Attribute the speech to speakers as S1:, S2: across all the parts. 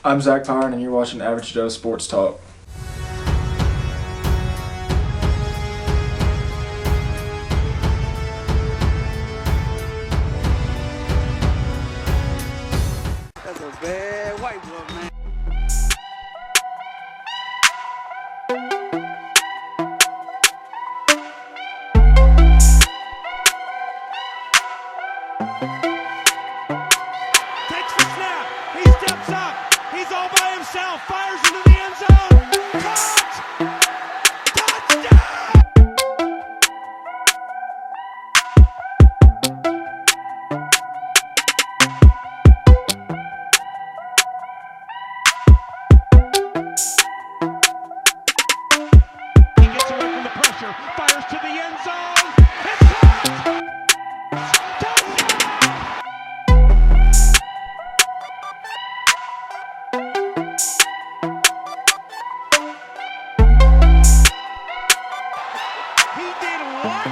S1: I'm Zach Pyron, and you're watching Average Joe Sports Talk.
S2: That's a bad white boy, man.
S3: Takes the snap. He steps up. He's all by himself. Fires into the end zone. Caught! Touchdown! He gets away from the pressure. Fires to the end zone. It's caught! Touchdown! He did what?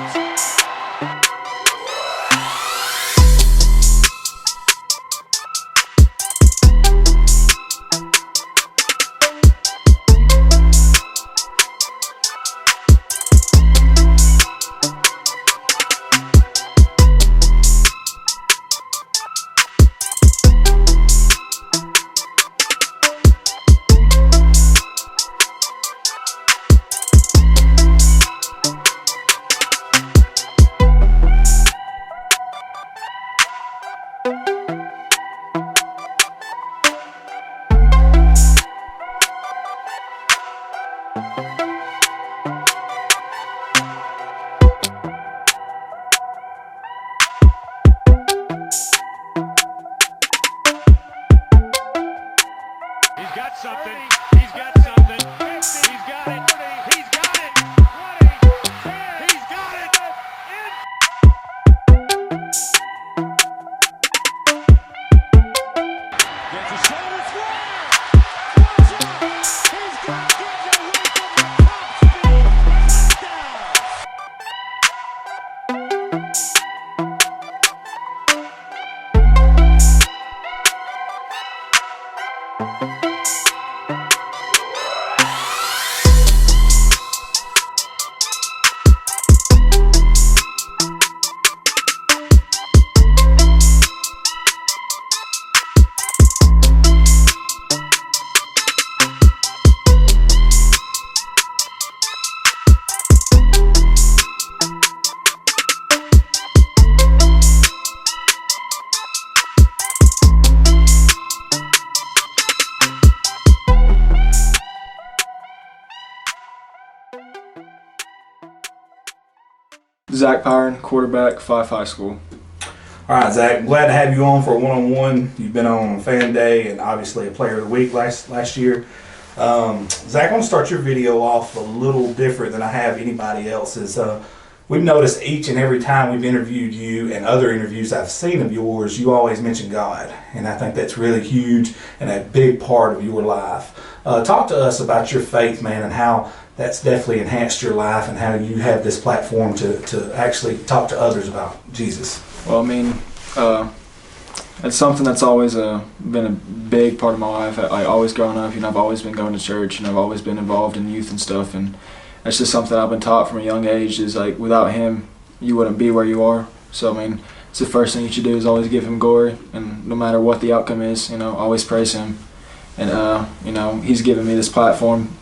S3: He's got something. He's got something. He's got it. He's got it. He's got it. Gets a shoulder square. Throws it. He's got to get away from the top speed. Touchdown.
S1: Zach Pyron, quarterback, Fyffe High School.
S4: All right, Zach, glad to have you on for a one-on-one. You've been on Fan Day and obviously a Player of the Week last year. Zach, I want to start your video off a little different than I have anybody else's. We've noticed each and every time we've interviewed you and other interviews I've seen of yours, you always mention God. And I think that's really huge and a big part of your life. Talk to us about your faith, man, and how that's definitely enhanced your life and how you have this platform to actually talk to others about Jesus.
S1: Well, I mean, it's something that's always been a big part of my life. I always growing up, I've always been going to church, and I've always been involved in youth and stuff, and that's just something I've been taught from a young age is like without Him, you wouldn't be where you are. So, I mean, it's the first thing you should do is always give Him glory, and no matter what the outcome is, always praise Him. And, He's given me this platform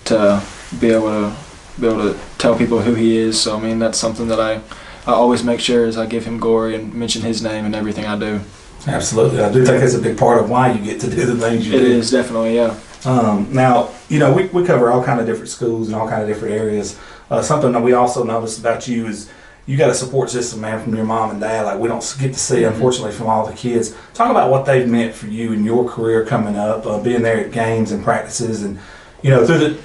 S1: to be able to tell people who He is. So, I mean, that's something that I always make sure is I give Him glory and mention His name in everything I do.
S4: Absolutely. I do think that's a big part of why you get to do the things you do.
S1: It is, definitely, yeah.
S4: Now, we cover all kind of different schools and all kind of different areas. Something that we also noticed about you is you got a support system, man, from your mom and dad. Like we don't get to see, unfortunately, from all the kids. Talk about what they've meant for you in your career coming up, being there at games and practices, and through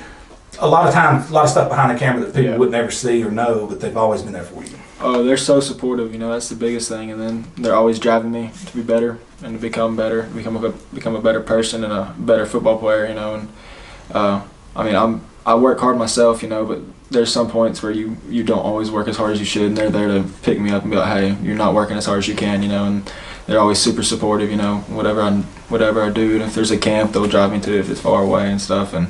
S4: a lot of times, a lot of stuff behind the camera that people would never see or know, but they've always been there for you.
S1: Oh, they're so supportive. That's the biggest thing. And then they're always driving me to be better and to become better, become a better person and a better football player. And I work hard myself, but there's some points where you don't always work as hard as you should, and they're there to pick me up and be like, hey, you're not working as hard as you can, and they're always super supportive. You know, whatever I do, and if there's a camp, they'll drive me to it if it's far away and stuff. And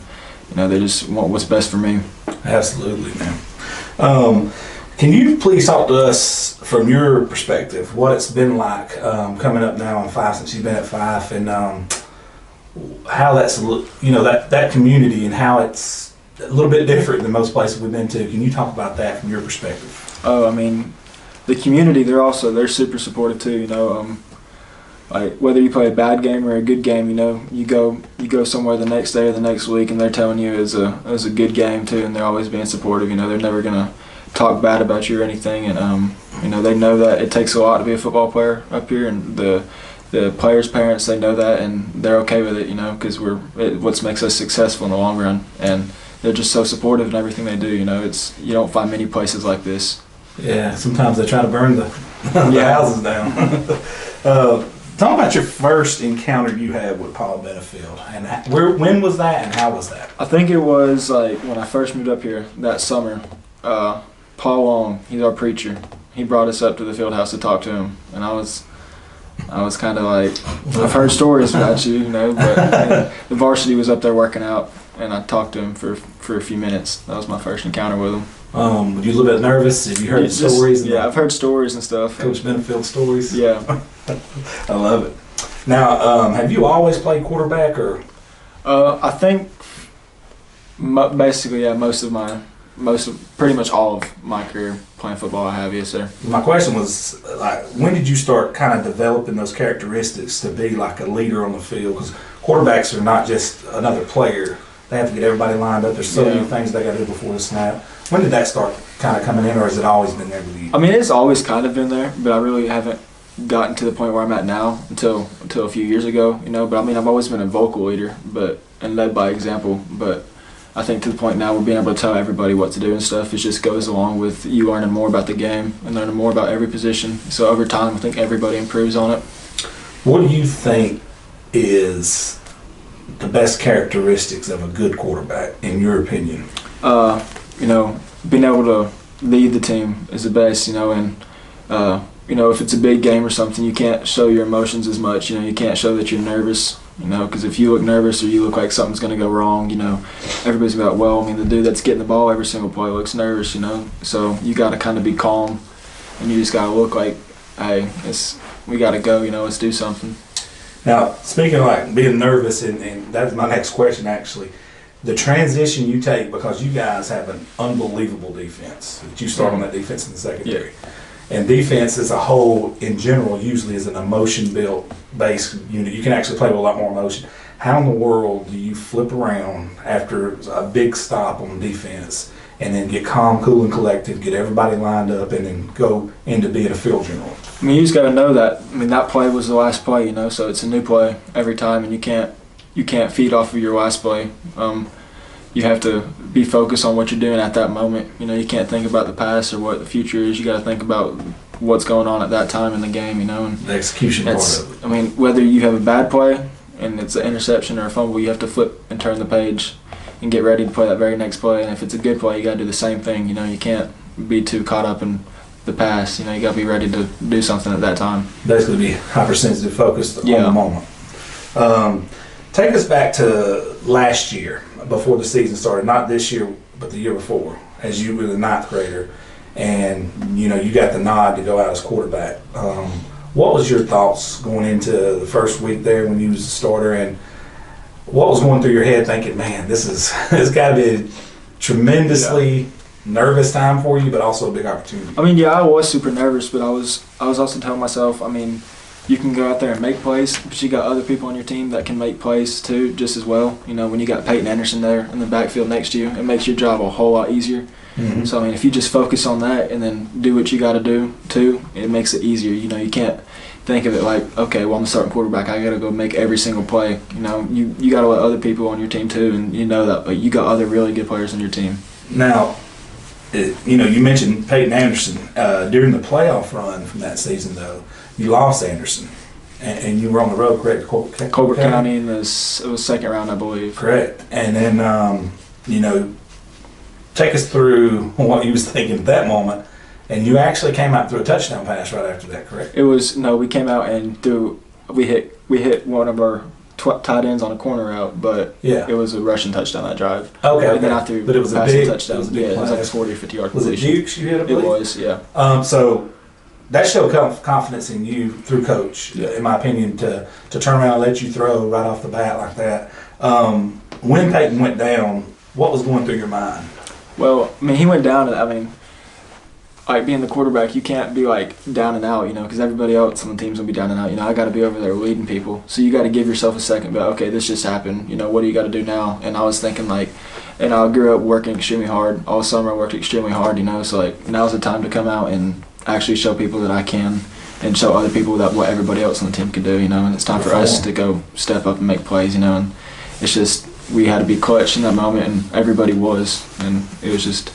S1: you know, they just want what's best for me.
S4: Absolutely, man. Can you please talk to us from your perspective what it's been like coming up now in Fyffe since you've been at Fyffe, and how that's, you know, that community and how it's a little bit different than most places we've been to. Can you talk about that from your perspective?
S1: Oh, I mean, the community, they're super supportive too. You know, like whether you play a bad game or a good game, you know, you go somewhere the next day or the next week, and they're telling you it was a good game too, and they're always being supportive. You know, they're never gonna talk bad about you or anything, and you know, they know that it takes a lot to be a football player up here, and the players' parents, they know that, and they're okay with it, you know, because what makes us successful in the long run, and they're just so supportive in everything they do. You know, you don't find many places like this.
S4: Yeah, sometimes they try to burn the houses down. Talk about your first encounter you had with Paul Benefield, and when was that, and how was that?
S1: I think it was like when I first moved up here that summer. Paul Long, he's our preacher. He brought us up to the field house to talk to him, and I was kind of like, I've heard stories about you, you know, but the varsity was up there working out, and I talked to him for a few minutes. That was my first encounter with him.
S4: Were you a little bit nervous? Have you heard stories?
S1: Yeah, I've heard stories and stuff.
S4: Coach Benefield stories?
S1: Yeah.
S4: I love it. Now, have you always played quarterback, or?
S1: I think basically, yeah, pretty much all of my career playing football I have, yes sir.
S4: My question was, like, when did you start kind of developing those characteristics to be like a leader on the field? Because quarterbacks are not just another player. They have to get everybody lined up. There's so many things they got to do before the snap. When did that start kind of coming in, or has it always been there with you?
S1: I mean, it's always kind of been there, but I really haven't gotten to the point where I'm at now until a few years ago, you know. But I mean, I've always been a vocal leader, and led by example, but I think to the point now where being able to tell everybody what to do and stuff, it just goes along with you learning more about the game and learning more about every position. So over time, I think everybody improves on it. What
S4: do you think is the best characteristics of a good quarterback, in your opinion?
S1: You know, being able to lead the team is the best, you know, and you know, if it's a big game or something, you can't show your emotions as much. You know, you can't show that you're nervous. You know, because if you look nervous or you look like something's going to go wrong, you know, everybody's going to be like, well, I mean, the dude that's getting the ball every single play looks nervous, you know. So you got to kind of be calm, and you just got to look like, hey, we got to go, you know, let's do something.
S4: Now, speaking of like being nervous, and that's my next question actually, the transition you take, because you guys have an unbelievable defense. You start on that defense in the secondary. Yeah. And defense as a whole, in general, usually is an emotion-built base unit. You can actually play with a lot more emotion. How in the world do you flip around after a big stop on defense and then get calm, cool, and collected, get everybody lined up, and then go into being a field general?
S1: I mean, you just got to know that. I mean, that play was the last play, you know, so it's a new play every time, and you can't feed off of your last play. You have to be focused on what you're doing at that moment. You know, you can't think about the past or what the future is. You got to think about what's going on at that time in the game, you know. And
S4: the execution part of it.
S1: I mean, whether you have a bad play and it's an interception or a fumble, you have to flip and turn the page and get ready to play that very next play. And if it's a good play, you got to do the same thing. You know, you can't be too caught up in the past. You know, you got to be ready to do something at that time.
S4: Basically be hypersensitive, focused on the moment. Take us back to last year, before the season started, not this year, but the year before, as you were the 9th grader, and you know, you got the nod to go out as quarterback. What was your thoughts going into the first week there when you was the starter, and what was going through your head thinking, man, it's got to be a tremendously nervous time for you, but also a big opportunity?
S1: I mean, yeah, I was super nervous, but I was also telling myself, I mean, you can go out there and make plays, but you got other people on your team that can make plays too, just as well. You know, when you got Peyton Anderson there in the backfield next to you, it makes your job a whole lot easier. Mm-hmm. So, I mean, if you just focus on that and then do what you got to do too, it makes it easier. You know, you can't think of it like, okay, well, I'm the starting quarterback. I got to go make every single play. You know, you got to let other people on your team too, and you know that, but you got other really good players on your team.
S4: Now, you know, you mentioned Peyton Anderson. During the playoff run from that season, though, you lost Anderson, and you were on the road, correct?
S1: Colbert County, it was second round, I believe.
S4: Correct. And then, you know, take us through what you was thinking at that moment, And you actually came out through a touchdown pass right after that, correct?
S1: It was no. We came out and we hit one of our tight ends on a corner route, but
S4: Yeah.
S1: it was a rushing touchdown that drive.
S4: Okay,
S1: And then
S4: okay.
S1: I threw
S4: But it was a
S1: passing
S4: big
S1: touchdown.
S4: It was a big
S1: Yeah, it was like a
S4: play.
S1: 40 or 50 yard
S4: Was it
S1: completion.
S4: Dukes you hit? I
S1: It
S4: believe?
S1: was, yeah.
S4: So that showed confidence in you through coach,
S1: Yeah.
S4: in my opinion, to turn around and let you throw right off the bat like that. When Peyton went down, what was going through your mind?
S1: Well, I mean, he went down, and I mean, like being the quarterback, you can't be like down and out, because everybody else on the team's gonna be down and out. I got to be over there leading people, so you got to give yourself a second. But okay, this just happened. What do you got to do now? And I was thinking and I grew up working extremely hard all summer. I worked extremely hard, so like now's the time to come out and actually show people that I can, and show other people that what everybody else on the team can do. And it's time for us to go step up and make plays. And it's just we had to be clutch in that moment, and everybody was, and it was just.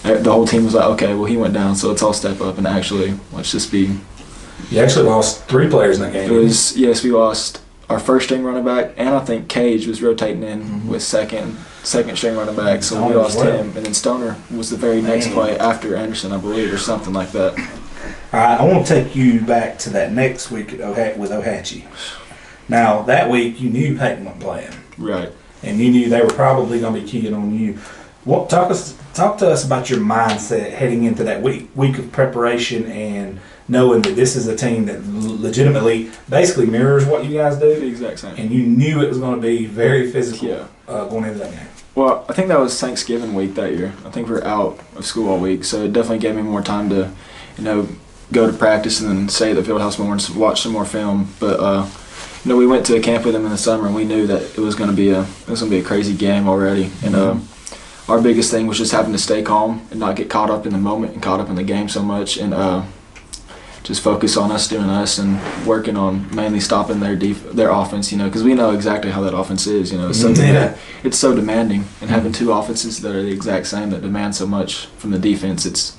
S1: The whole team was like, okay, well, he went down, so let's all step up and actually, let's just be.
S4: You actually lost 3 players in that game.
S1: It was, yes, we lost our first string running back, and I think Cage was rotating in with second string running back, so we lost him. And then Stoner was the very next play after Anderson, I believe, or something like that.
S4: All right, I want to take you back to that next week with Ohatchee. Now, that week, you knew Peyton wasn't playing.
S1: Right.
S4: And you knew they were probably going to be keying on you. Talk to us about your mindset heading into that week of preparation and knowing that this is a team that legitimately basically mirrors what you guys do.
S1: The exact same.
S4: And you knew it was going to be very physical going into that game.
S1: Well, I think that was Thanksgiving week that year. I think we were out of school all week, so it definitely gave me more time to, go to practice and then stay at the field house more and watch some more film. But we went to a camp with them in the summer, and we knew that it was going to be a crazy game already. And our biggest thing was just having to stay calm and not get caught up in the moment and caught up in the game so much, and just focus on us doing us and working on mainly stopping their offense. Because we know exactly how that offense is. It's so demanding, and having 2 offenses that are the exact same that demand so much from the defense,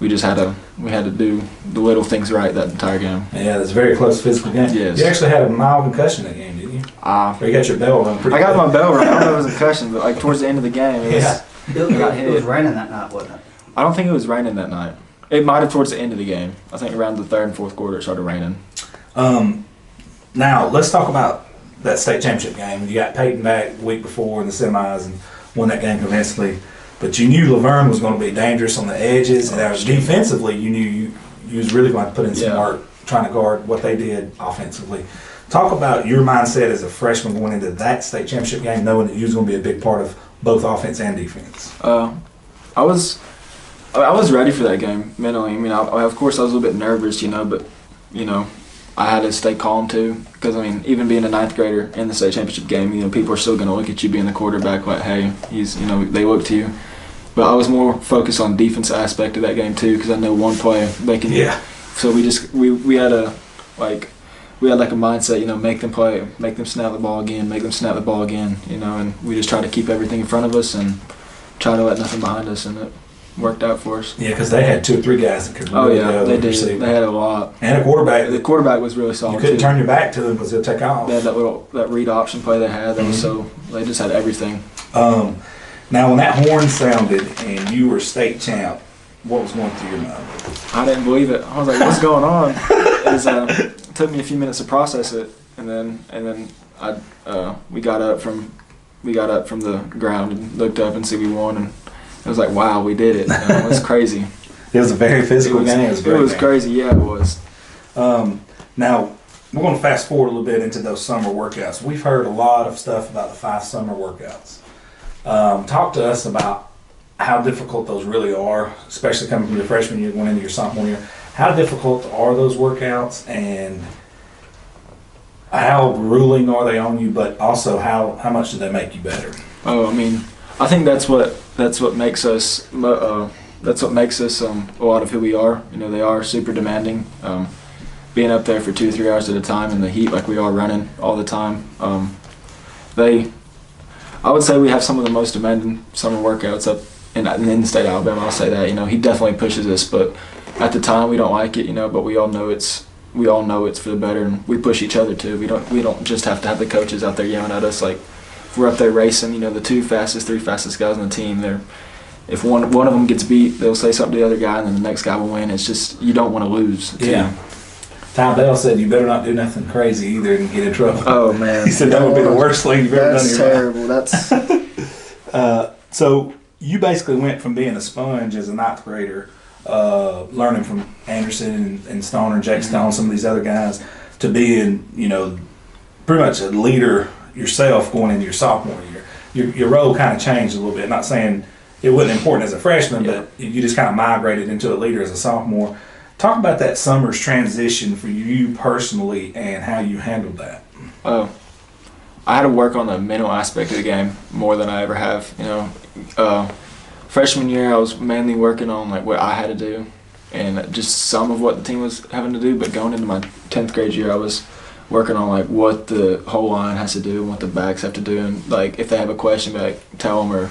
S1: we had to do the little things right that entire game.
S4: Yeah, it's a very close physical game.
S1: Yes.
S4: You actually had a mild concussion that game, didn't you? Or you got your bell run pretty
S1: I got
S4: good.
S1: my bell run. I don't know if it was a concussion, but like towards the end of the game, it
S5: It was raining that night, wasn't it?
S1: I don't think it was raining that night. It might have towards the end of the game. I think around the 3rd and 4th quarter it started raining.
S4: Now, let's talk about that state championship game. You got Peyton back the week before in the semis and won that game convincingly. But you knew Laverne was going to be dangerous on the edges, and defensively, you knew you was really going to put in some work trying to guard what they did offensively. Talk about your mindset as a freshman going into that state championship game, knowing that you was going to be a big part of both offense and defense.
S1: I was ready for that game mentally. Of course, I was a little bit nervous, but I had to stay calm too, because even being a 9th grader in the state championship game, people are still going to look at you being the quarterback like, hey, he's, they look to you. But I was more focused on the defensive aspect of that game too, because I know one play they can.
S4: Yeah.
S1: So we had a mindset, make them play, make them snap the ball again, and we just try to keep everything in front of us and try to let nothing behind us, and it worked out for us.
S4: Yeah, because they had 2 or 3 guys that could really go
S1: they
S4: and
S1: did.
S4: receive.
S1: They had a lot.
S4: And a quarterback.
S1: The quarterback was really solid.
S4: You couldn't
S1: too.
S4: turn your back to them because they'll take off.
S1: They had that read option play they had. That was they just had everything.
S4: Now, when that horn sounded and you were state champ, what was going through your mind?
S1: I didn't believe it. I was like, "What's going on?" It took me a few minutes to process it, and then we got up from the ground and looked up and see we won, and it was like, "Wow, we did it!" It was crazy.
S4: It was a very physical game.
S1: It was crazy. Yeah, it was.
S4: Now, we're going to fast forward a little bit into those summer workouts. We've heard a lot of stuff about the 5 summer workouts. Talk to us about how difficult those really are, especially coming from your freshman year going into your sophomore year. How difficult are those workouts, and how grueling are they on you, but also how much do they make you better?
S1: I think that's what makes us a lot of who we are. They are super demanding. Being up there for 2 or 3 hours at a time in the heat like we are running all the time. I would say we have some of the most demanding summer workouts up in the state of Alabama. I'll say that. He definitely pushes us, but at the time we don't like it. But we all know it's for the better, and we push each other too. We don't just have to have the coaches out there yelling at us. Like if we're up there racing, the 2 fastest, 3 fastest guys on the team, if one of them gets beat, they'll say something to the other guy, and then the next guy will win. It's just you don't want to lose.
S4: Yeah. Tom Bell said you better not do nothing crazy either and get in trouble.
S1: Oh man,
S4: He said that would be the worst thing you've ever done in
S1: That's
S4: your life.
S1: terrible. That's
S4: So you basically went from being a sponge as a ninth grader, learning from Anderson and Stoner and Jake Stone, some of these other guys, to being, you know, pretty much a leader yourself going into your sophomore year. Your role kind of changed a little bit. Not saying it wasn't important as a freshman, but you just kind of migrated into a leader as a sophomore. Talk about that summer's transition for you personally and how you handled that.
S1: I had to work on the mental aspect of the game more than I ever have. You know, freshman year I was mainly working on like what I had to do and just some of what the team was having to do. But going into my 10th grade year, I was working on like what the whole line has to do and what the backs have to do, and like if they have a question, be like tell them, or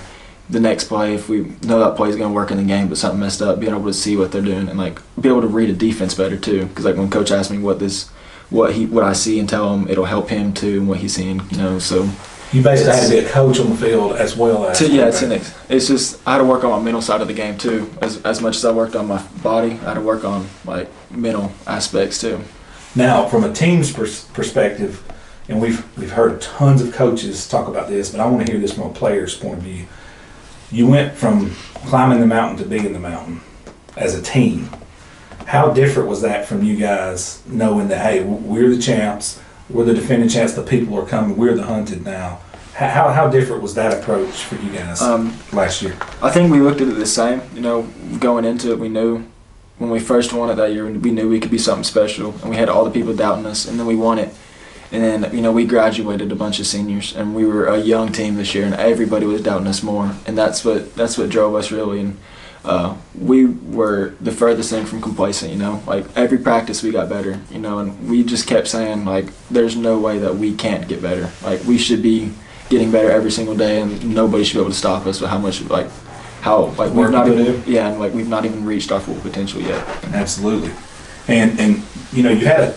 S1: the next play if we know that play is going to work in the game but something messed up, being able to see what they're doing and like be able to read a defense better too. Because like when coach asks me what I see and tell him, it'll help him too and what he's seeing. You know, so
S4: You basically had to be a coach on the field as well as.
S1: It's just I had to work on my mental side of the game too. As much as I worked on my body, I had to work on like mental aspects too.
S4: Now, from a team's perspective, and we've heard tons of coaches talk about this, but I want to hear this from a player's point of view. You went from climbing the mountain to being the mountain as a team. How different was that from you guys knowing that, hey, we're the champs, we're the defending champs, the people are coming, we're the hunted now? How different was that approach for you guys last year?
S1: I think we looked at it the same. You know, going into it, we knew when we first won it that year, we knew we could be something special, and we had all the people doubting us, and then we won it. And then, you know, we graduated a bunch of seniors, and we were a young team this year, and everybody was doubting us more, and that's what drove us really. And we were the furthest thing from complacent, you know. Like every practice we got better, you know, and we just kept saying like, there's no way that we can't get better. Like we should be getting better every single day, and nobody should be able to stop us with how we've not even reached our full potential yet.
S4: Absolutely. And you know, you had a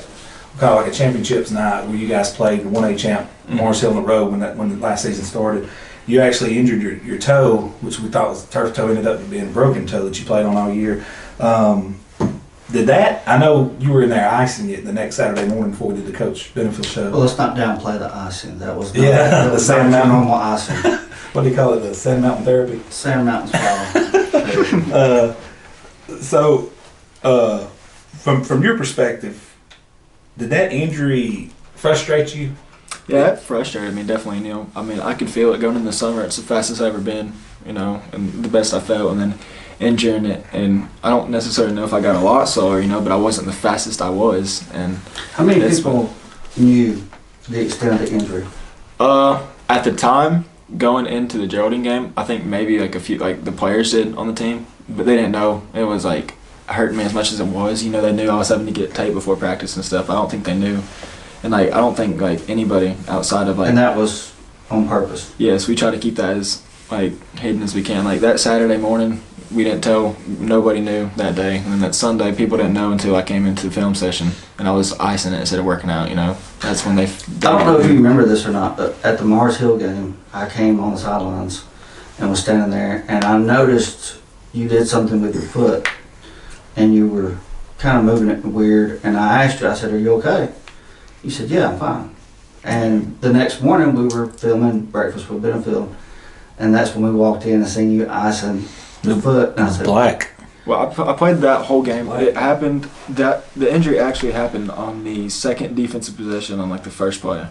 S4: call like a championships night where you guys played 1A champ Morris Hill in the Road when the last season started. You actually injured your toe, which we thought was a turf toe, ended up being a broken toe that you played on all year. I know you were in there icing it the next Saturday morning before we did the Coach Benefield show.
S5: Well, let's not downplay the icing. That was not,
S4: the Sand Mountain
S5: normal icing.
S4: What do you call it? The Sand Mountain therapy?
S5: Sand Mountain's problem.
S4: From your perspective, did that injury frustrate you?
S1: Yeah, it frustrated me definitely. You know, I mean, I could feel it going in the summer. It's the fastest I've ever been, you know, and the best I felt. And then injuring it, and I don't necessarily know if I got a lot slower, you know, but I wasn't the fastest I was. And
S5: how many people knew the extent of the injury?
S1: At the time, going into the Geraldine game, I think maybe like a few, like the players did on the team, but they didn't know it was like hurting me as much as it was. You know, they knew I was having to get tape before practice and stuff. I don't think they knew. And like, I don't think like anybody outside of like.
S5: And that was on purpose.
S1: Yes, we try to keep that as like hidden as we can. Like that Saturday morning, we didn't tell. Nobody knew that day. And then that Sunday, people didn't know until I came into the film session and I was icing it instead of working out. You know, that's when they.
S5: I don't know if you remember this or not, but at the Mars Hill game, I came on the sidelines and was standing there, and I noticed you did something with your foot, and you were kind of moving it weird. And I asked you, I said, "Are you okay?" You said, "Yeah, I'm fine." And the next morning we were filming Breakfast with Benefield, and that's when we walked in and seen you icing your foot. And I said,
S4: black.
S1: Well, I played that whole game. It happened that the injury actually happened on the second defensive possession on like the first play.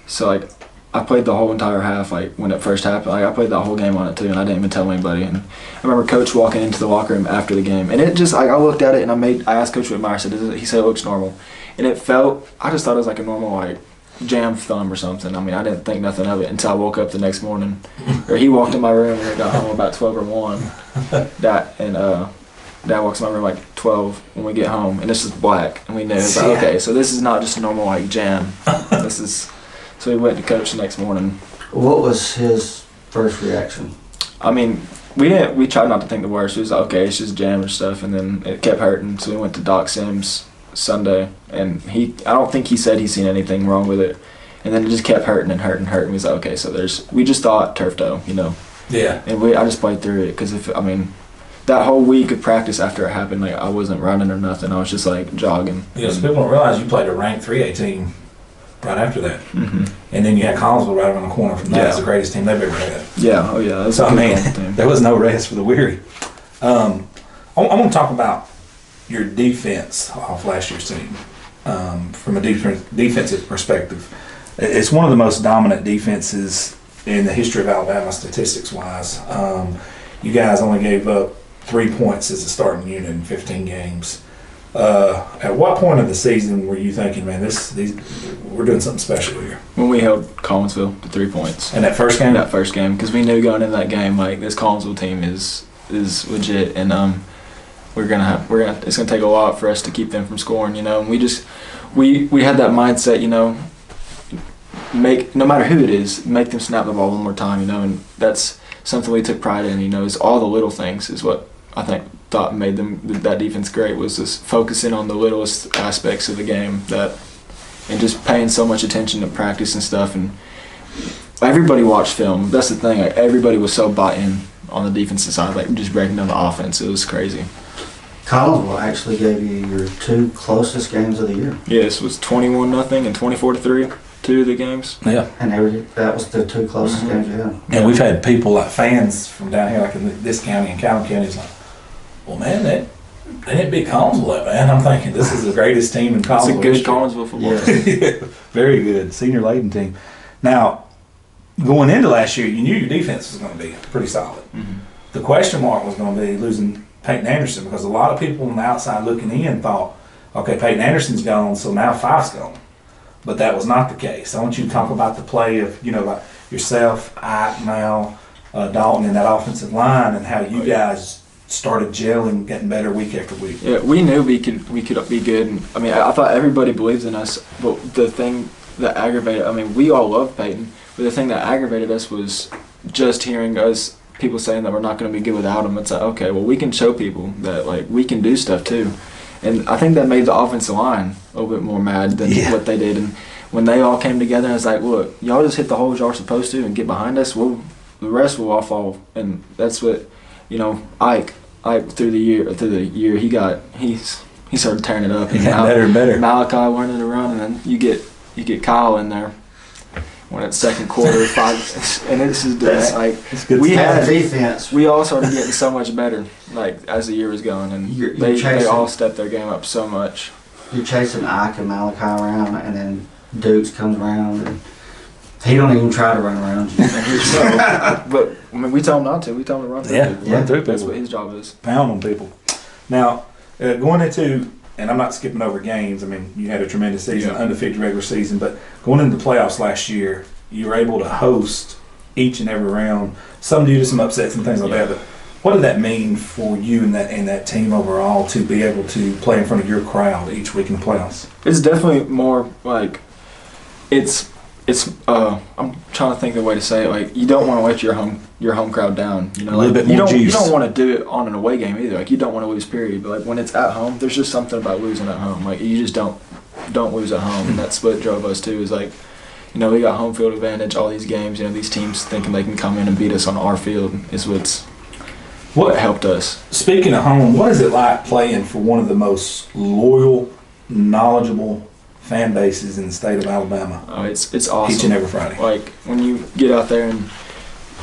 S1: So like I played the whole entire half. Like when it first happened, like I played that whole game on it too, and I didn't even tell anybody. And I remember Coach walking into the locker room after the game, and it just like I looked at it and I asked Coach Whitmire. I said, he said it looks normal, and it felt. I just thought it was like a normal like jam thumb or something. I mean, I didn't think nothing of it until I woke up the next morning, or he walked in my room when I got home about 12 or 1. Dad walks in my room like 12 when we get home, and this is black, and we knew like, okay, so this is not just a normal like jam. This is. So we went to Coach the next morning.
S5: what was his first reaction?
S1: I mean, we tried not to think the worst. It was like, okay, it's just jam and stuff, and then it kept hurting. So we went to Doc Sims Sunday, and I don't think he said he's seen anything wrong with it. And then it just kept hurting and hurting and hurting. We was like, okay, so we just thought turf toe, you know.
S4: Yeah.
S1: And I just played through it because that whole week of practice after it happened, like I wasn't running or nothing. I was just like jogging.
S4: Yeah, so people don't realize you played a ranked 3A team right after that. Mm-hmm. And then you had Collinsville right around the corner from that.
S1: Yeah.
S4: That's the greatest team they've ever had.
S1: Yeah, oh yeah. That's
S4: So,
S1: a good team.
S4: there was no rest for the weary. I'm going to talk about your defense off last year's team from a defensive perspective. It's one of the most dominant defenses in the history of Alabama, statistics-wise. You guys only gave up 3 points as a starting unit in 15 games. At what point of the season were you thinking, man, we're doing something special here?
S1: When we held Collinsville to 3 points.
S4: In that first game?
S1: That first game, because we knew going into that game, like this Collinsville team is legit, and it's gonna take a lot for us to keep them from scoring, you know. And we had that mindset, you know, no matter who it is, make them snap the ball one more time, you know, and that's something we took pride in, you know, is all the little things is what I thought made that defense great, was just focusing on the littlest aspects of the game and just paying so much attention to practice and stuff. And everybody watched film. That's the thing. Like, everybody was so bought in on the defensive side, like just breaking down the offense. It was crazy.
S5: Collinsville actually gave you your 2 closest games of the year.
S1: Yes, it was 21-0 and 24-3. 2 of the games.
S4: Yeah.
S5: And that was the 2 closest games you had.
S4: And we've had people like fans from down here, like in this county and Calhoun County, is like, well, man, they didn't beat Collinsville, man. I'm thinking this is the greatest team in Collinsville.
S1: It's a good Collinsville football team.
S4: Yeah, very good. Senior laden team. Now, going into last year, you knew your defense was going to be pretty solid. Mm-hmm. The question mark was going to be losing Peyton Anderson, because a lot of people on the outside looking in thought, okay, Peyton Anderson's gone, so now Fyffe's gone. But that was not the case. I want you to talk about the play of, you know, like yourself, Ike, Mal, Dalton in that offensive line, and how you guys started gelling, getting better week after week.
S1: Yeah, we knew we could be good. And, I thought everybody believes in us. But the thing that aggravated, we all love Peyton, but the thing that aggravated us was just hearing people saying that we're not going to be good without him. It's like, okay, well, we can show people that like we can do stuff too. And I think that made the offensive line a little bit more mad than what they did. And when they all came together, I was like, look, y'all just hit the holes y'all are supposed to and get behind us. The rest will all fall. And that's what, you know, Ike through the year, he started tearing it up.
S4: He got better and better.
S1: Malachi learning to run, and then you get Kyle in there when it's second quarter, 5, and this is
S5: defense.
S1: We all started getting so much better, like as the year was going, and they all stepped their game up so much.
S5: You're chasing Ike and Malachi around, and then Dukes comes around, and he don't even try to run around you.
S1: But we tell him not to. We tell him to run through people.
S4: Run through people.
S1: That's what his job is.
S4: Pound on people. Now, going into, and I'm not skipping over games. You had a tremendous season, undefeated regular season, but going into the playoffs last year, you were able to host each and every round. Some due to some upsets and things like that. But what did that mean for you and that team overall to be able to play in front of your crowd each week in the playoffs?
S1: It's definitely more like I'm trying to think of the way to say it. Like, you don't want to let your home crowd down. You know,
S4: a little bit more juice.
S1: You don't want to do it on an away game either. Like, you don't want to lose, period. But like when it's at home, there's just something about losing at home. Like, you just don't lose at home, and that's what drove us too. Is like, you know, we got home field advantage all these games. You know, these teams thinking they can come in and beat us on our field is what helped us.
S4: Speaking of home, what is it like playing for one of the most loyal, knowledgeable fan bases in the state of Alabama?
S1: Oh, it's awesome.
S4: Each and every Friday.
S1: Like, when you get out there and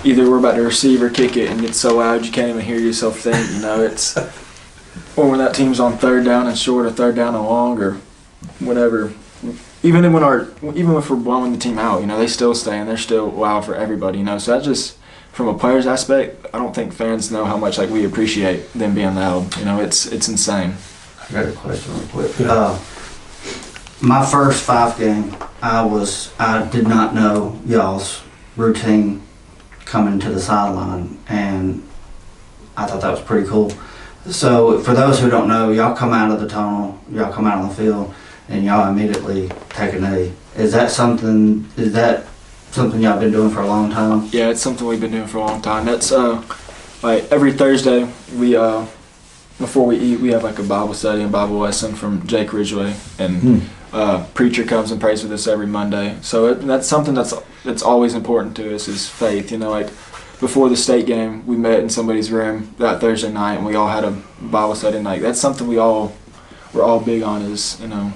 S1: either we're about to receive or kick it and it's so loud you can't even hear yourself think, you know, or when that team's on 3rd down and short or 3rd down and long or whatever. Even if we're blowing the team out, you know, they still stay and they're still loud for everybody, you know. So that just, from a player's aspect, I don't think fans know how much like we appreciate them being loud. You know, it's insane.
S5: I got a question real quick. My first Fyffe game, I did not know y'all's routine coming to the sideline, and I thought that was pretty cool. So for those who don't know, y'all come out of the tunnel, y'all come out on the field, and y'all immediately take a knee. Is that something y'all been doing for a long time?
S1: Yeah, it's something we've been doing for a long time. That's like every Thursday we before we eat we have like a Bible study and Bible lesson from Jake Ridgway, and preacher comes and prays with us every Monday. So that's something that's always important to us is faith. You know, like before the state game, we met in somebody's room that Thursday night, and we all had a Bible study night. That's something we're all big on, is, you know,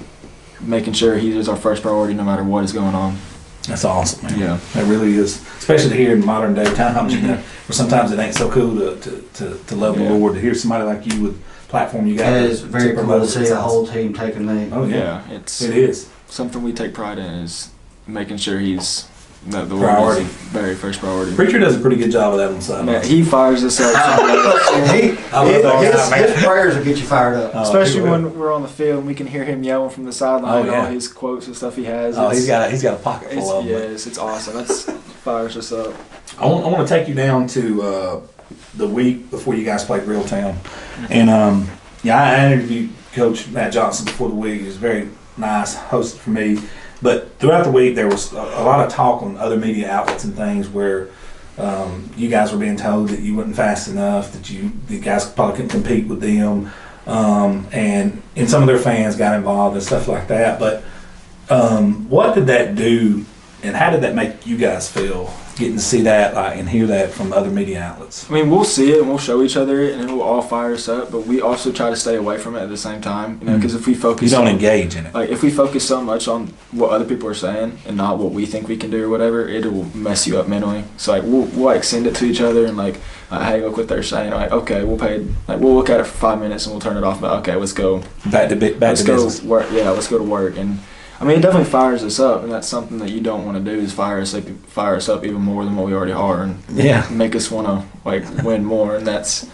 S1: making sure he is our first priority no matter what is going on.
S4: That's awesome, man.
S1: Yeah.
S4: That really is, especially here in modern day times, you know, where sometimes it ain't so cool to love the
S1: Yeah.
S4: Lord. To hear somebody like you with platform you got.
S5: It is very cool
S4: promote
S5: to see
S4: it's
S5: a
S4: awesome.
S5: whole team taking me.
S4: Oh yeah,
S1: Yeah, it's
S4: it is.
S1: something we take pride in, is making sure he's that the
S4: Priority.
S1: Lord is very first priority.
S4: Preacher does a pretty good job of that on the side.
S1: Man, he fires us up,
S5: And
S4: I love that guy, man.
S5: his prayers will get you fired up.
S4: Oh,
S1: especially
S4: he will.
S1: when we're on the field and we can hear him yelling from the sideline.
S4: Oh, yeah.
S1: All his quotes and stuff he has.
S4: Oh,
S1: It's-
S4: he's got a pocket full of them.
S1: Yes, it's awesome. That's fires us up.
S4: I want to take you down to the week before you guys played Reeltown, and yeah, I interviewed Coach Matt Johnson before the week. He was very nice, hosted for me. But throughout the week, there was a lot of talk on other media outlets and things where you guys were being told that you wasn't fast enough, that you guys probably couldn't compete with them, and some of their fans got involved and stuff like that. But what did that do, and how did that make you guys feel, getting to see that and hear that from other media outlets?
S1: I mean, we'll see it and we'll show each other it, and it will all fire us up. But we also try to stay away from it at the same time, you know, because if we
S4: You
S1: focus,
S4: don't engage in it.
S1: like if we focus so much on what other people are saying and not what we think we can do or whatever, it will mess you up mentally. So like we'll like send it to each other and like, hey, look what they're saying. Like, okay, we'll look at it for 5 minutes and we'll turn it off. But okay, let's go.
S4: Back to business.
S1: Work. Yeah, let's go to work. And I mean, it definitely fires us up, and that's something that you don't want to do, is fire us up even more than what we already are, and
S4: Yeah.
S1: make us want to like win more. And that's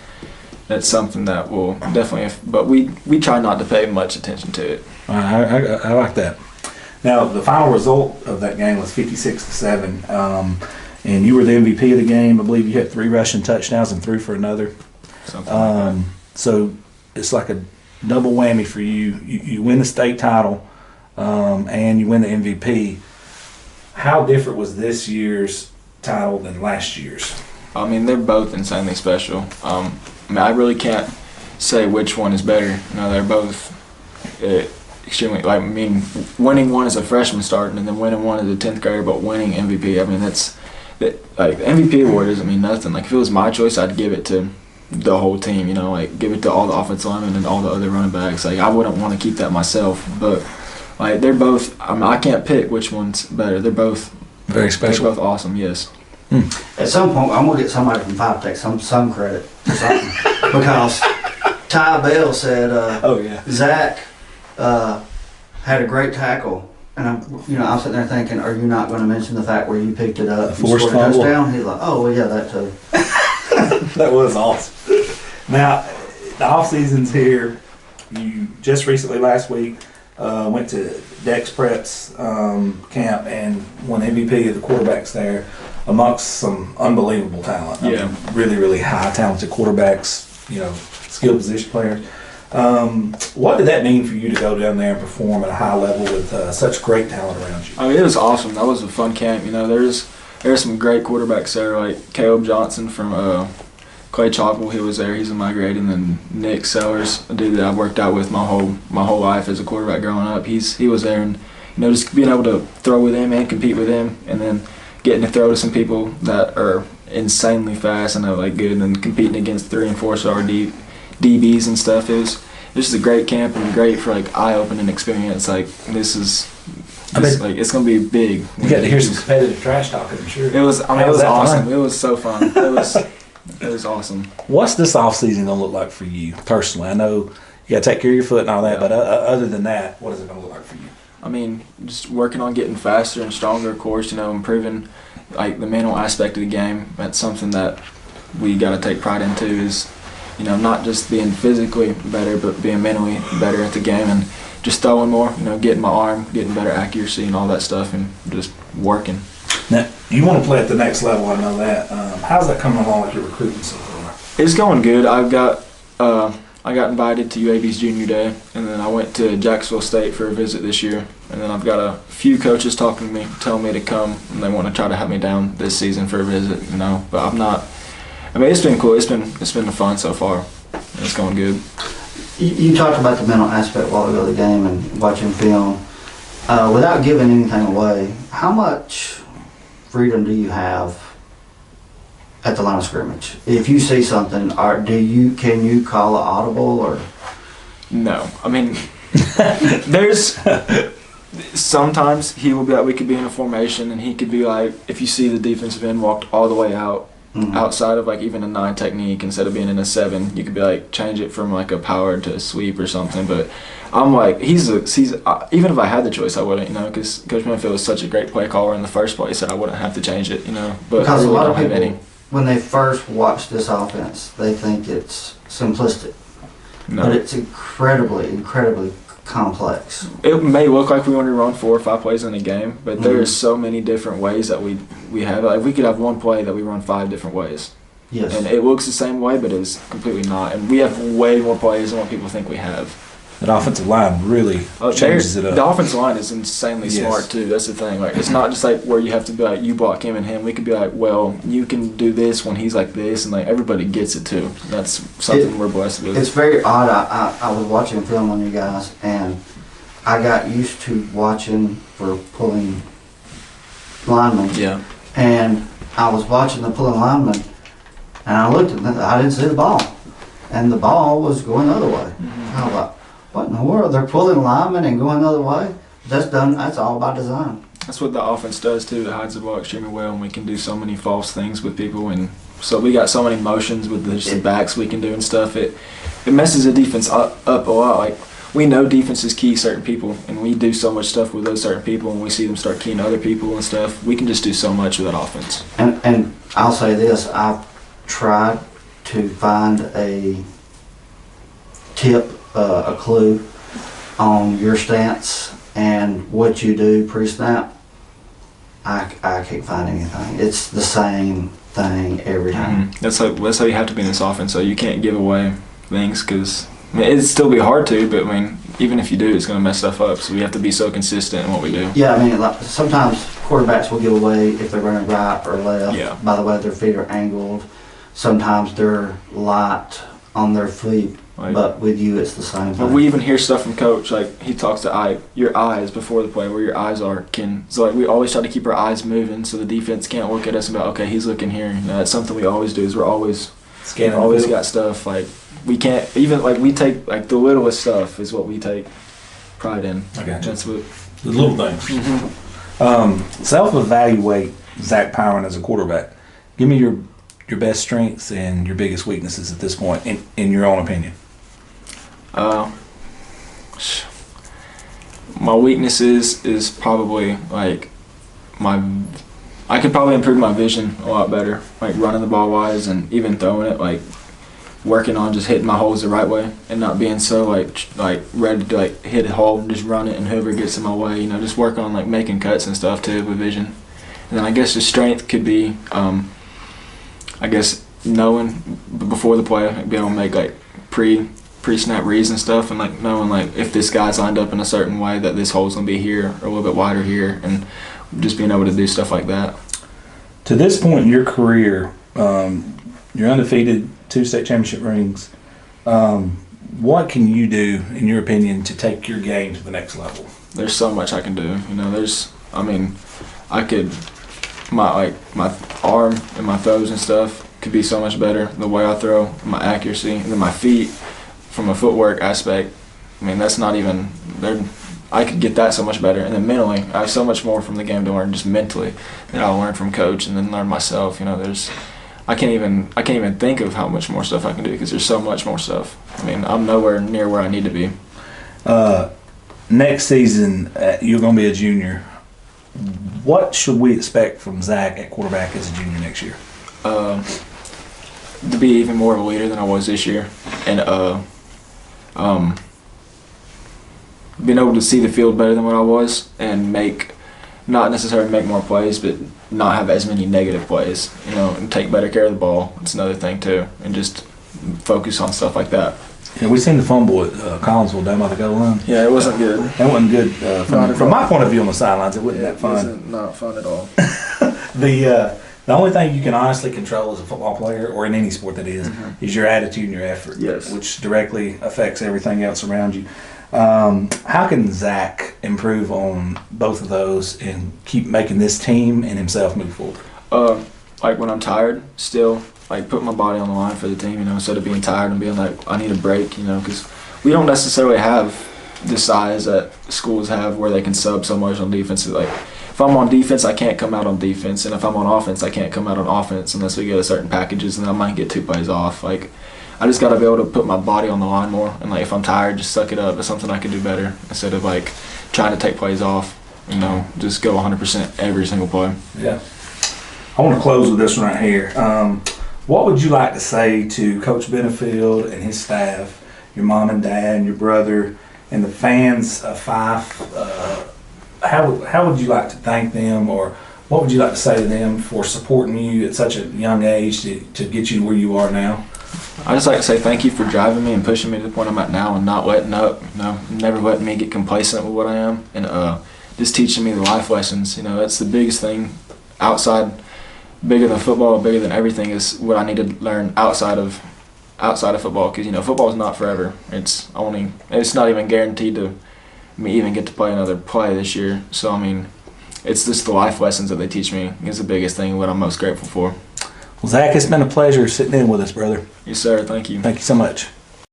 S1: something that will definitely. But we try not to pay much attention to it.
S4: I like that. Now, the final result of that game was 56-7, and you were the MVP of the game. I believe you had 3 rushing touchdowns and 3 for another.
S1: Something like that.
S4: So it's like a double whammy for you. You win the state title, and you win the MVP. How different was this year's title than last year's?
S1: I mean, they're both insanely special. I mean, I really can't say which one is better. You know, they're both extremely. Like, I mean, winning one as a freshman starting, and then winning one as a 10th grader, but winning MVP. I mean, like the MVP award doesn't mean nothing. Like, if it was my choice, I'd give it to the whole team. You know, like give it to all the offensive linemen and all the other running backs. Like, I wouldn't want to keep that myself, but like they're both. I mean, I can't pick which one's better. They're both
S4: Very special.
S1: They're both awesome. Yes.
S5: At some point, I'm gonna get somebody from Fyffe take some credit for something because Ty Bell said
S4: Oh yeah.
S5: Zach had a great tackle, and I'm sitting there thinking, are you not going to mention the fact where you picked it up, and
S4: Forced
S5: scored a
S4: fumble.
S5: touchdown? He's like, oh well, yeah, that too.
S4: That was awesome. Now, the off season's here. You just recently, last week, went to Dex Prep's camp and won MVP of the quarterbacks there, amongst some unbelievable talent. I
S1: Yeah.
S4: mean, really, really high talented quarterbacks. You know, skilled position players. What did that mean for you to go down there and perform at a high level with such great talent around you?
S1: I mean, it was awesome. That was a fun camp. You know, there's some great quarterbacks there, like Caleb Johnson from Clay Chalkville. He was there. He's in my grade, and then Nick Sellers, a dude that I've worked out with my whole life as a quarterback growing up. He was there, and you know, just being able to throw with him and compete with him, and then getting to throw to some people that are insanely fast and are like good, and competing against 3- and 4-star DBs and stuff. It was just a great camp and great for like eye-opening experience. Like it's gonna be big.
S4: You got to hear some competitive trash talking, I'm sure.
S1: It was. I mean,
S4: How
S1: it was
S4: that
S1: awesome.
S4: fun?
S1: It was so fun. It was awesome.
S4: What's this off season gonna look like for you personally? I know you got to take care of your foot and all that,
S1: Yeah.
S4: but other than that, what is it gonna look like for you?
S1: I mean, just working on getting faster and stronger. Of course, you know, improving like the mental aspect of the game. That's something that we got to take pride into. Is, you know, not just being physically better, but being mentally better at the game and just throwing more. You know, getting my arm, getting better accuracy and all that stuff, and just working.
S4: Now, you want to play at the next level, I know that. How's that coming along with your recruiting so far?
S1: It's going good. I got invited to UAB's junior day, and then I went to Jacksonville State for a visit this year. And then I've got a few coaches talking to me, telling me to come, and they want to try to have me down this season for a visit. You know, but I'm not. I mean, it's been cool. It's been fun so far. It's going good.
S5: You talked about the mental aspect while ago of the game and watching film. Without giving anything away, how much freedom do you have at the line of scrimmage? If you see something, can you call an audible or?
S1: No, I mean, there's sometimes he will be like, we could be in a formation and he could be like, if you see the defensive end walked all the way out, outside of like even a 9 technique, instead of being in a 7, you could be like, change it from like a power to a sweep or something. But I'm like, he's even if I had the choice, I wouldn't, because Coach Manfield was such a great play caller in the first place that I wouldn't have to change it, But
S5: Because
S1: I
S5: a lot of
S1: don't have
S5: people,
S1: any.
S5: when they first watch this offense, they think it's simplistic,
S1: No.
S5: but it's incredibly, incredibly complex.
S1: It may look like we only run 4 or 5 plays in a game, but there's so many different ways that we have. Like we could have one play that we run 5 different ways,
S5: Yes.
S1: and it looks the same way, but it's completely not. And we have way more plays than what people think we have.
S6: That offensive line really changes it up.
S1: The offensive line is insanely
S6: Yes.
S1: smart too. That's the thing. Like it's not just like where you have to be like you block him and him. We could be like, well, you can do this when he's like this, and like everybody gets it too. That's something we're blessed with.
S5: It's very odd. I was watching film on you guys, and I got used to watching for pulling linemen.
S1: Yeah.
S5: And I was watching the pulling linemen, and I looked at them. I didn't see the ball, and the ball was going the other way. I was like, what in the world? They're pulling linemen and going the other way? That's all by design.
S1: That's what the offense does too. It hides the ball extremely well, and we can do so many false things with people, and so we got so many motions with the backs we can do and stuff. It messes the defense up a lot. Like we know defense is key certain people, and we do so much stuff with those certain people, and we see them start keying other people and stuff. We can just do so much with that offense.
S5: And I'll say this: I've tried to find a tip, a clue on your stance and what you do pre-snap. I can't find anything. It's the same thing every time.
S1: That's how you have to be in this offense. So you can't give away things because it'd still be hard to, but even if you do, it's going to mess stuff up. So we have to be so consistent in what we do.
S5: Yeah, like sometimes quarterbacks will give away if they're running right or left.
S1: Yeah.
S5: By the way their feet are angled. Sometimes they're light on their feet. But with you, it's the same thing.
S1: But we even hear stuff from Coach, like he talks to your eyes before the play, where your eyes are. So like we always try to keep our eyes moving, so the defense can't look at us and be like, okay, he's looking here. That's something we always do. Is we're always
S6: Scanning.
S1: Always got stuff like we can't even like we take like the littlest stuff is what we take pride in.
S6: Okay.
S1: That's what.
S6: The little things. Self-evaluate Zach Pyron as a quarterback. Give me your best strengths and your biggest weaknesses at this point, in your own opinion.
S1: My weaknesses is probably like I could probably improve my vision a lot better, like running the ball wise and even throwing it, like working on just hitting my holes the right way and not being so like ready to like hit a hole and just run it and whoever gets in my way, just work on like making cuts and stuff too with vision. And then I guess the strength could be I guess knowing before the play, like being able to make like pre-snap reads and stuff, and like knowing like if this guy's lined up in a certain way that this hole's gonna be here or a little bit wider here, and just being able to do stuff like that.
S6: To this point in your career, you're undefeated, 2 state championship rings. What can you do, in your opinion, to take your game to the next level?
S1: There's so much I can do. I could my arm and my throws and stuff could be so much better. The way I throw, my accuracy, and then my feet from a footwork aspect. That's not even there. I could get that so much better, and then mentally, I have so much more from the game to learn just mentally that I'll learn from Coach and then learn myself. I can't even think of how much more stuff I can do because there's so much more stuff. I'm nowhere near where I need to be.
S6: Next season, you're going to be a junior. What should we expect from Zach at quarterback as a junior next year?
S1: To be even more of a leader than I was this year, and being able to see the field better than what I was, and not necessarily make more plays, but not have as many negative plays, and take better care of the ball. It's another thing too, and just focus on stuff like that.
S6: Yeah, we seen the fumble at Collinsville down by the goal line.
S1: Yeah, it wasn't good.
S6: That wasn't good. From my point of view on the sidelines, it wasn't that fun.
S1: It wasn't not fun at all.
S6: The only thing you can honestly control as a football player, or in any sport that is your attitude and your effort,
S1: Yes.
S6: which directly affects everything else around you. How can Zach improve on both of those and keep making this team and himself move forward?
S1: like when I'm tired, still like put my body on the line for the team, you know, instead of being tired and being like, I need a break, you know, because we don't necessarily have the size that schools have where they can sub so much on defense. Like if I'm on defense, I can't come out on defense, and if I'm on offense, I can't come out on offense unless we get a certain packages, and I might get 2 plays off. Like I just got to be able to put my body on the line more, and like if I'm tired, just suck it up. It's something I can do better instead of like trying to take plays off. You know, just go 100% every single play.
S6: Yeah. I want to close with this one right here. What would you like to say to Coach Benefield and his staff, your mom and dad, and your brother, and the fans of Fyffe? How would you like to thank them, or what would you like to say to them for supporting you at such a young age to get you where you are now?
S1: I just like to say thank you for driving me and pushing me to the point I'm at now and not letting up, you know, never letting me get complacent with what I am, and just teaching me the life lessons. You know, that's the biggest thing outside, bigger than football, bigger than everything, is what I need to learn outside of football, because, you know, football is not forever. It's not even guaranteed to me even get to play another play this year. So, I mean, it's just the life lessons that they teach me is the biggest thing, what I'm most grateful for.
S6: Well, Zach, it's been a pleasure sitting in with us, brother.
S1: Yes, sir. Thank you.
S6: Thank you so much.